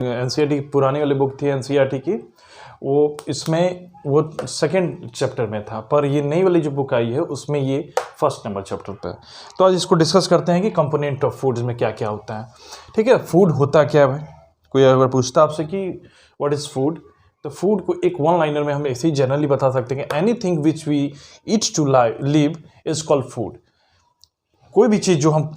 NCERT पुरानी वाली book थी एनसीईआरटी की, वो इसमें वो सेकंड चैप्टर में था, पर ये नई वाली जो बुक आई है उसमें ये फर्स्ट नंबर चैप्टर पे है। तो आज इसको डिस्कस करते हैं कि कंपोनेंट ऑफ फूड्स में क्या क्या होता है। ठीक है, फूड होता क्या है भाई? कोई अगर पूछता आपसे कि व्हाट इज़ फूड, तो फूड को एक वन लाइनर में हम ऐसे ही जनरली बता सकते हैं कि anything which we eat to live is called food. कोई भी चीज़ जो हम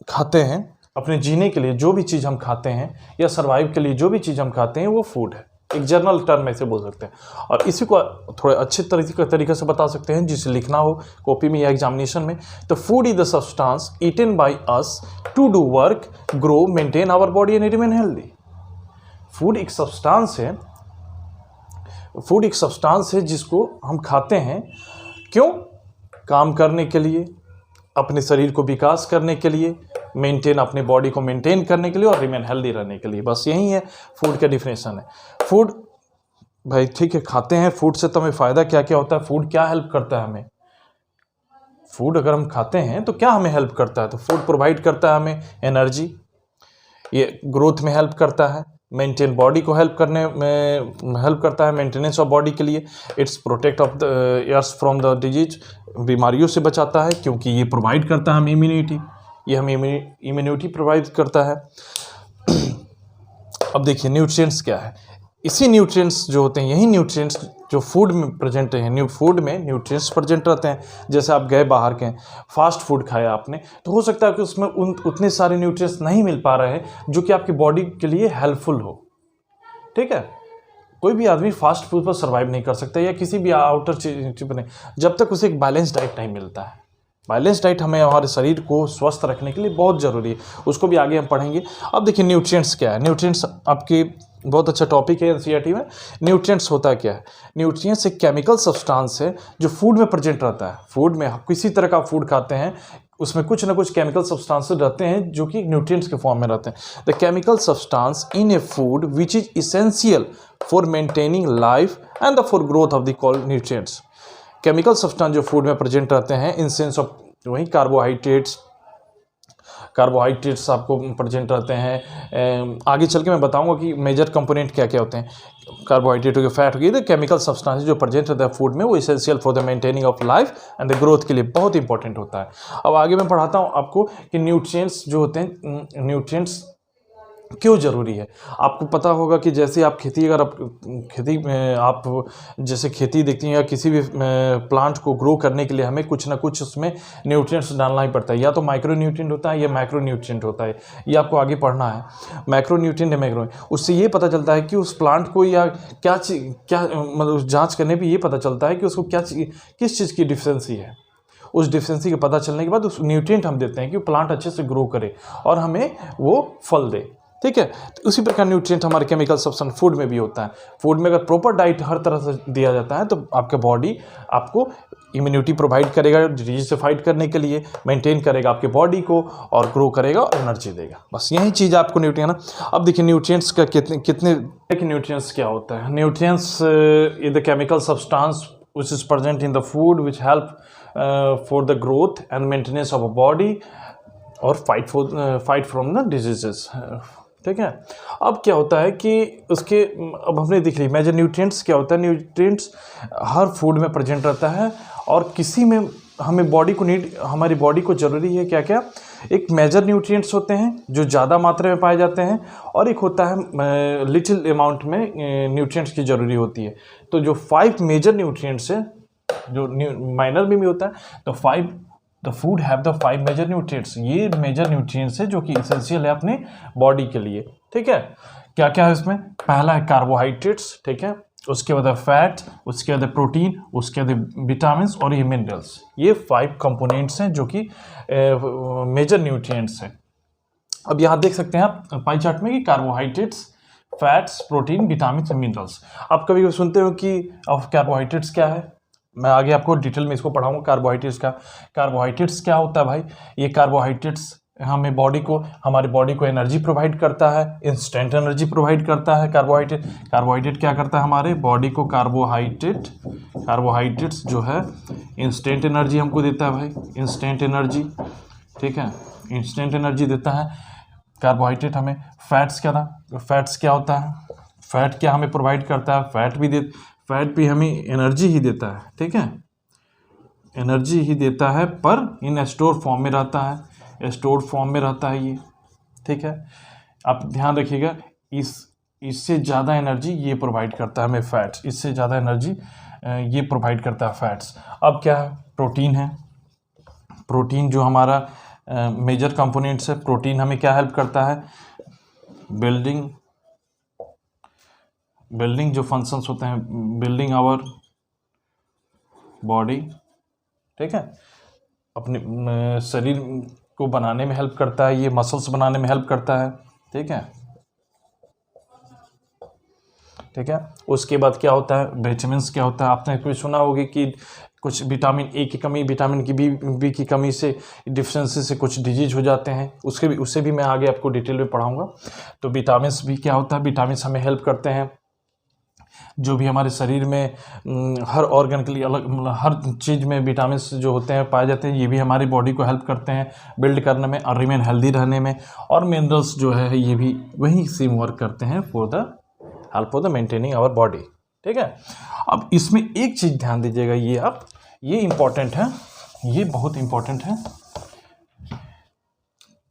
खाते हैं अपने जीने के लिए, जो भी चीज़ हम खाते हैं या सर्वाइव के लिए जो भी चीज़ हम खाते हैं वो फूड है। एक जनरल टर्म ऐसे बोल सकते हैं, और इसी को थोड़े अच्छे तरीके से बता सकते हैं जिसे लिखना हो कॉपी में या एग्जामिनेशन में। तो food is the substance eaten by us to do work, grow, maintain our body and remain healthy. Food एक सब्सटेंस है जिसको हम खाते हैं। क्यों? काम करने के लिए, अपने शरीर को विकास करने के लिए, अपने बॉडी को मेंटेन करने के लिए और रिमेन हेल्दी रहने के लिए। बस यही है फूड का डिफिनेशन है। फूड भाई ठीक है, खाते हैं, फूड से तो हमें फ़ायदा क्या क्या होता है? फूड क्या हेल्प करता है हमें? फूड अगर हम खाते हैं तो क्या हमें हेल्प करता है? तो फूड प्रोवाइड करता है हमें एनर्जी, ये ग्रोथ में हेल्प करता है, मेंटेन बॉडी को हेल्प करने में हेल्प करता है, मेंटेनेंस ऑफ बॉडी के लिए। It's protect of the yes from the disease, बीमारियों से बचाता है क्योंकि ये प्रोवाइड करता है हमें इम्यूनिटी, ये हमें इम्यूनिटी प्रोवाइड करता है। अब देखिए न्यूट्रिएंट्स क्या है। इसी न्यूट्रिएंट्स जो होते हैं, यही न्यूट्रिएंट्स जो फूड में प्रेजेंट हैं, फूड में न्यूट्रिएंट्स प्रेजेंट रहते हैं। जैसे आप गए बाहर के फास्ट फूड खाया आपने, तो हो सकता है कि उसमें उतने सारे न्यूट्रिएंट्स नहीं मिल पा रहे हैं जो कि आपकी बॉडी के लिए हेल्पफुल हो। ठीक है, कोई भी आदमी फास्ट फूड पर सर्वाइव नहीं कर सकता या किसी भी आउटर चीज पर नहीं, जब तक उसे एक बैलेंस डाइट नहीं मिलता है। बैलेंस डाइट हमें हमारे शरीर को स्वस्थ रखने के लिए बहुत ज़रूरी है, उसको भी आगे हम पढ़ेंगे। अब देखिए न्यूट्रिएंट्स क्या है। न्यूट्रिएंट्स आपकी बहुत अच्छा टॉपिक है एनसीईआरटी में। न्यूट्रिएंट्स होता क्या है? न्यूट्रिएंट्स एक केमिकल सब्सटेंस है जो फूड में प्रेजेंट रहता है। फूड में किसी तरह का फूड खाते हैं, उसमें कुछ ना कुछ केमिकल सब्सटेंसेस रहते हैं जो कि न्यूट्रिएंट्स के फॉर्म में रहते हैं। The chemical substance in A food which is essential for maintaining life and the for growth of the called nutrients. Chemical substance जो फूड में प्रेजेंट रहते हैं इन सेंस ऑफ वही कार्बोहाइड्रेट्स आपको प्रेजेंट रहते हैं। आगे चल के मैं बताऊंगा कि मेजर कंपोनेंट क्या क्या होते हैं। कार्बोहाइड्रेट हो गया, फैट हो गया, तो केमिकल सब्सटेंस जो प्रेजेंट रहता है फूड में वो essential for the maintaining of life and the growth के लिए बहुत इंपॉर्टेंट होता है। अब आगे मैं पढ़ाता हूँ आपको कि न्यूट्रिएंट्स जो होते हैं, न्यूट्रिएंट्स क्यों ज़रूरी है। आपको पता होगा कि जैसे आप जैसे खेती देखती हैं या किसी भी प्लांट को ग्रो करने के लिए हमें कुछ ना कुछ उसमें न्यूट्रिएंट्स डालना ही पड़ता है। या तो माइक्रो न्यूट्रिएंट होता है या मैक्रो न्यूट्रिएंट होता है, ये आपको आगे पढ़ना है। मैक्रो न्यूट्रिएंट या मैक्रो, उससे ये पता चलता है कि उस प्लांट को या क्या मतलब जाँच करने पर ये पता चलता है कि उसको किस चीज़ की डिफिशेंसी है। उस डिफिशेंसी का पता चलने के बाद उस न्यूट्रिएंट हम देते हैं कि प्लांट अच्छे से ग्रो करे और हमें वो फल दे। ठीक है, तो उसी प्रकार न्यूट्रिएंट हमारे केमिकल सब्सटेंस फूड में भी होता है। फूड में अगर प्रॉपर डाइट हर तरह से दिया जाता है तो आपका बॉडी आपको इम्यूनिटी प्रोवाइड करेगा डिजीज से फाइट करने के लिए, मेंटेन करेगा आपके बॉडी को और ग्रो करेगा और एनर्जी देगा। बस यही चीज़ आपको न्यूट्रिएंट ना। अब देखिए न्यूट्रिएंट्स का कितने न्यूट्रिएंट्स क्या होता है। Nutrients is the chemical substance which is present in the food which help for the growth and maintenance of a body और fight from the diseases। ठीक है, अब क्या होता है कि उसके अब हमने देख ली मेजर न्यूट्रिएंट्स क्या होता है। न्यूट्रिएंट्स हर फूड में प्रेजेंट रहता है और किसी में हमें हमारी बॉडी को ज़रूरी है क्या क्या। एक मेजर न्यूट्रिएंट्स होते हैं जो ज़्यादा मात्रा में पाए जाते हैं और एक होता है लिटिल अमाउंट में न्यूट्रिएंट्स की ज़रूरी होती है। तो जो 5 मेजर न्यूट्रिएंट्स है, जो माइनर में भी होता है, तो food have the 5 major nutrients. ये मेजर न्यूट्रिएंट्स है जो कि इसेंशियल है अपने बॉडी के लिए। ठीक है, क्या क्या है इसमें? पहला है कार्बोहाइड्रेट्स, ठीक है, उसके बाद फैट, उसके बाद प्रोटीन, उसके बाद विटामिन और ये मिनरल्स। ये 5 कंपोनेंट्स हैं जो कि मेजर न्यूट्रिएंट्स हैं। अब यहाँ देख सकते हैं आप पाई चार्ट में कि carbohydrates, fats, protein, vitamin, minerals. आप कभी कभी सुनते हो कि कार्बोहाइड्रेट्स क्या है, मैं आगे आपको डिटेल में इसको पढ़ाऊंगा कार्बोहाइड्रेट्स का। कार्बोहाइड्रेट्स क्या होता है भाई? ये कार्बोहाइड्रेट्स हमारी बॉडी को एनर्जी प्रोवाइड करता है, इंस्टेंट एनर्जी प्रोवाइड करता है। कार्बोहाइड्रेट क्या करता है? हमारे बॉडी को कार्बोहाइड्रेट्स जो है इंस्टेंट एनर्जी हमको देता है भाई, इंस्टेंट एनर्जी। ठीक है, इंस्टेंट एनर्जी देता है। कार्बोहाइड्रेट हमें, फैट्स क्या था, फैट्स क्या होता है, फैट क्या हमें प्रोवाइड करता है, फैट भी हमें एनर्जी ही देता है, ठीक है, एनर्जी ही देता है, पर इन स्टोर फॉर्म में रहता है, स्टोर फॉर्म में रहता है ये, ठीक है। आप ध्यान रखिएगा, इससे ज़्यादा एनर्जी ये प्रोवाइड करता है हमें फैट्स, इससे ज़्यादा एनर्जी ये प्रोवाइड करता है फैट्स। अब क्या है, प्रोटीन है, प्रोटीन जो हमारा मेजर कंपोनेंट्स है, प्रोटीन हमें क्या हेल्प करता है, बिल्डिंग जो फंक्शंस होते हैं, बिल्डिंग आवर बॉडी, ठीक है, अपने शरीर को बनाने में हेल्प करता है, ये मसल्स बनाने में हेल्प करता है, ठीक है, ठीक है। उसके बाद क्या होता है, विटामिन क्या होता है, आपने कोई सुना होगा कि कुछ विटामिन ए की कमी, विटामिन की बी की कमी से, डिफिशिएंसी से कुछ डिजीज हो जाते हैं, उससे भी मैं आगे आपको डिटेल में पढ़ाऊंगा। तो विटामिन भी क्या होता है, विटामिन हमें हेल्प करते हैं, जो भी हमारे शरीर में हर ऑर्गन के लिए अलग, हर चीज़ में विटामिन जो होते हैं पाए जाते हैं, ये भी हमारी बॉडी को हेल्प करते हैं बिल्ड करने में और रिमेन हेल्दी रहने में। और मिनरल्स जो है ये भी वही सेम वर्क करते हैं for the help for the maintaining our body, ठीक है। अब इसमें एक चीज़ ध्यान दीजिएगा, ये इम्पॉर्टेंट है, ये बहुत इम्पॉर्टेंट है,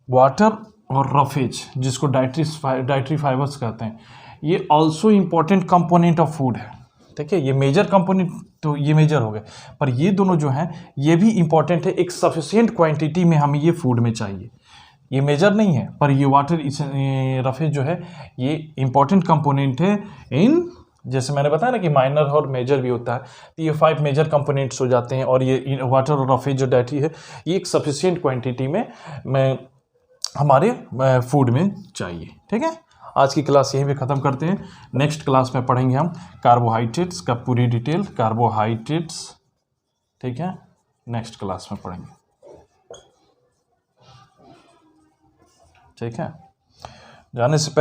वाटर और रफेज, जिसको डाइटरी फाइबर्स कहते हैं, ये also important component of food है, ठीक है। ये मेजर कंपोनेंट तो ये मेजर हो गए, पर ये दोनों जो हैं ये भी इम्पॉर्टेंट है, एक सफिशिएंट क्वांटिटी में हमें ये फूड में चाहिए। ये मेजर नहीं है, पर ये वाटर रफेज जो है ये इम्पॉर्टेंट कंपोनेंट है इन, जैसे मैंने बताया ना कि माइनर और मेजर भी होता है, तो ये 5 मेजर कंपोनेंट्स हो जाते हैं, और ये वाटर और रफेज जो डाइटरी है ये एक सफिशिएंट क्वांटिटी में हमारे फूड में चाहिए, ठीक है। आज की क्लास यहीं पे ख़त्म करते हैं, नेक्स्ट क्लास में पढ़ेंगे हम कार्बोहाइड्रेट्स का पूरी डिटेल, कार्बोहाइड्रेट्स, ठीक है, नेक्स्ट क्लास में पढ़ेंगे, ठीक है। जाने से पहले